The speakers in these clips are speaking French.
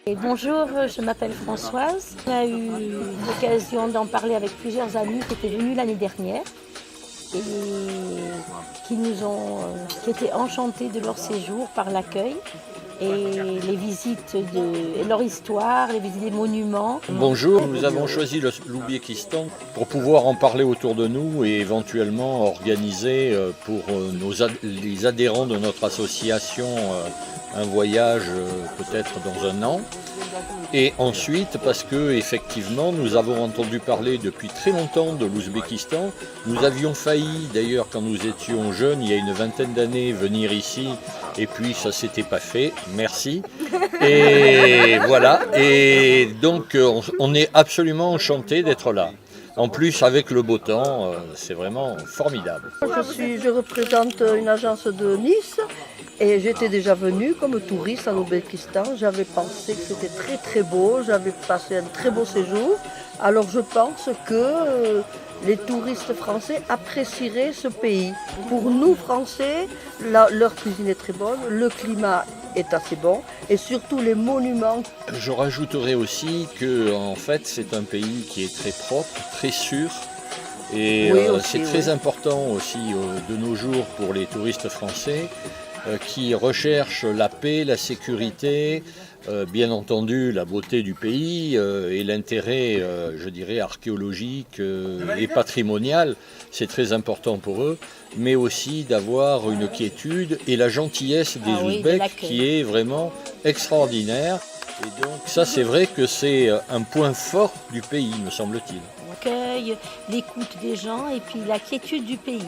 Et bonjour, je m'appelle Françoise. On a eu l'occasion d'en parler avec plusieurs amis qui étaient venus l'année dernière et qui étaient enchantés de leur séjour par l'accueil et les visites et leur histoire, les visites des monuments. Bonjour, nous avons choisi l'Ouzbékistan pour pouvoir en parler autour de nous et éventuellement organiser pour les adhérents de notre association un voyage peut-être dans un an. Et ensuite, parce que effectivement, nous avons entendu parler depuis très longtemps de l'Ouzbékistan. Nous avions failli, d'ailleurs, quand nous étions jeunes, il y a une vingtaine d'années, venir ici, et puis ça s'était pas fait. Merci. Et voilà. Et donc, on est absolument enchanté d'être là. En plus, avec le beau temps, c'est vraiment formidable. Je représente une agence de Nice et j'étais déjà venue comme touriste en Ouzbékistan. J'avais pensé que c'était très très beau, j'avais passé un très beau séjour. Alors je pense que les touristes français apprécieraient ce pays. Pour nous Français, leur cuisine est très bonne, le climat est assez bon et surtout les monuments. Je rajouterai aussi que en fait c'est un pays qui est très propre, très sûr et Oui, aussi, c'est très important aussi de nos jours pour les touristes français qui recherchent la paix, la sécurité, bien entendu la beauté du pays et l'intérêt, je dirais, archéologique et patrimonial, c'est très important pour eux, mais aussi d'avoir une quiétude et la gentillesse des Ouzbeks qui est vraiment extraordinaire. Et donc ça c'est vrai que c'est un point fort du pays, me semble-t-il. L'accueil, l'écoute des gens et puis la quiétude du pays.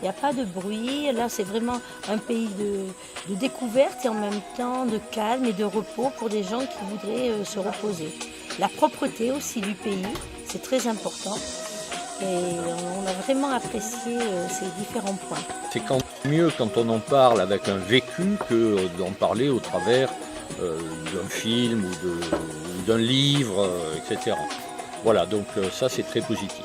Il n'y a pas de bruit, là c'est vraiment un pays de découverte et en même temps de calme et de repos pour des gens qui voudraient se reposer. La propreté aussi du pays, c'est très important et on a vraiment apprécié ces différents points. C'est mieux quand on en parle avec un vécu que d'en parler au travers d'un film ou d'un livre, etc. Voilà, donc ça c'est très positif.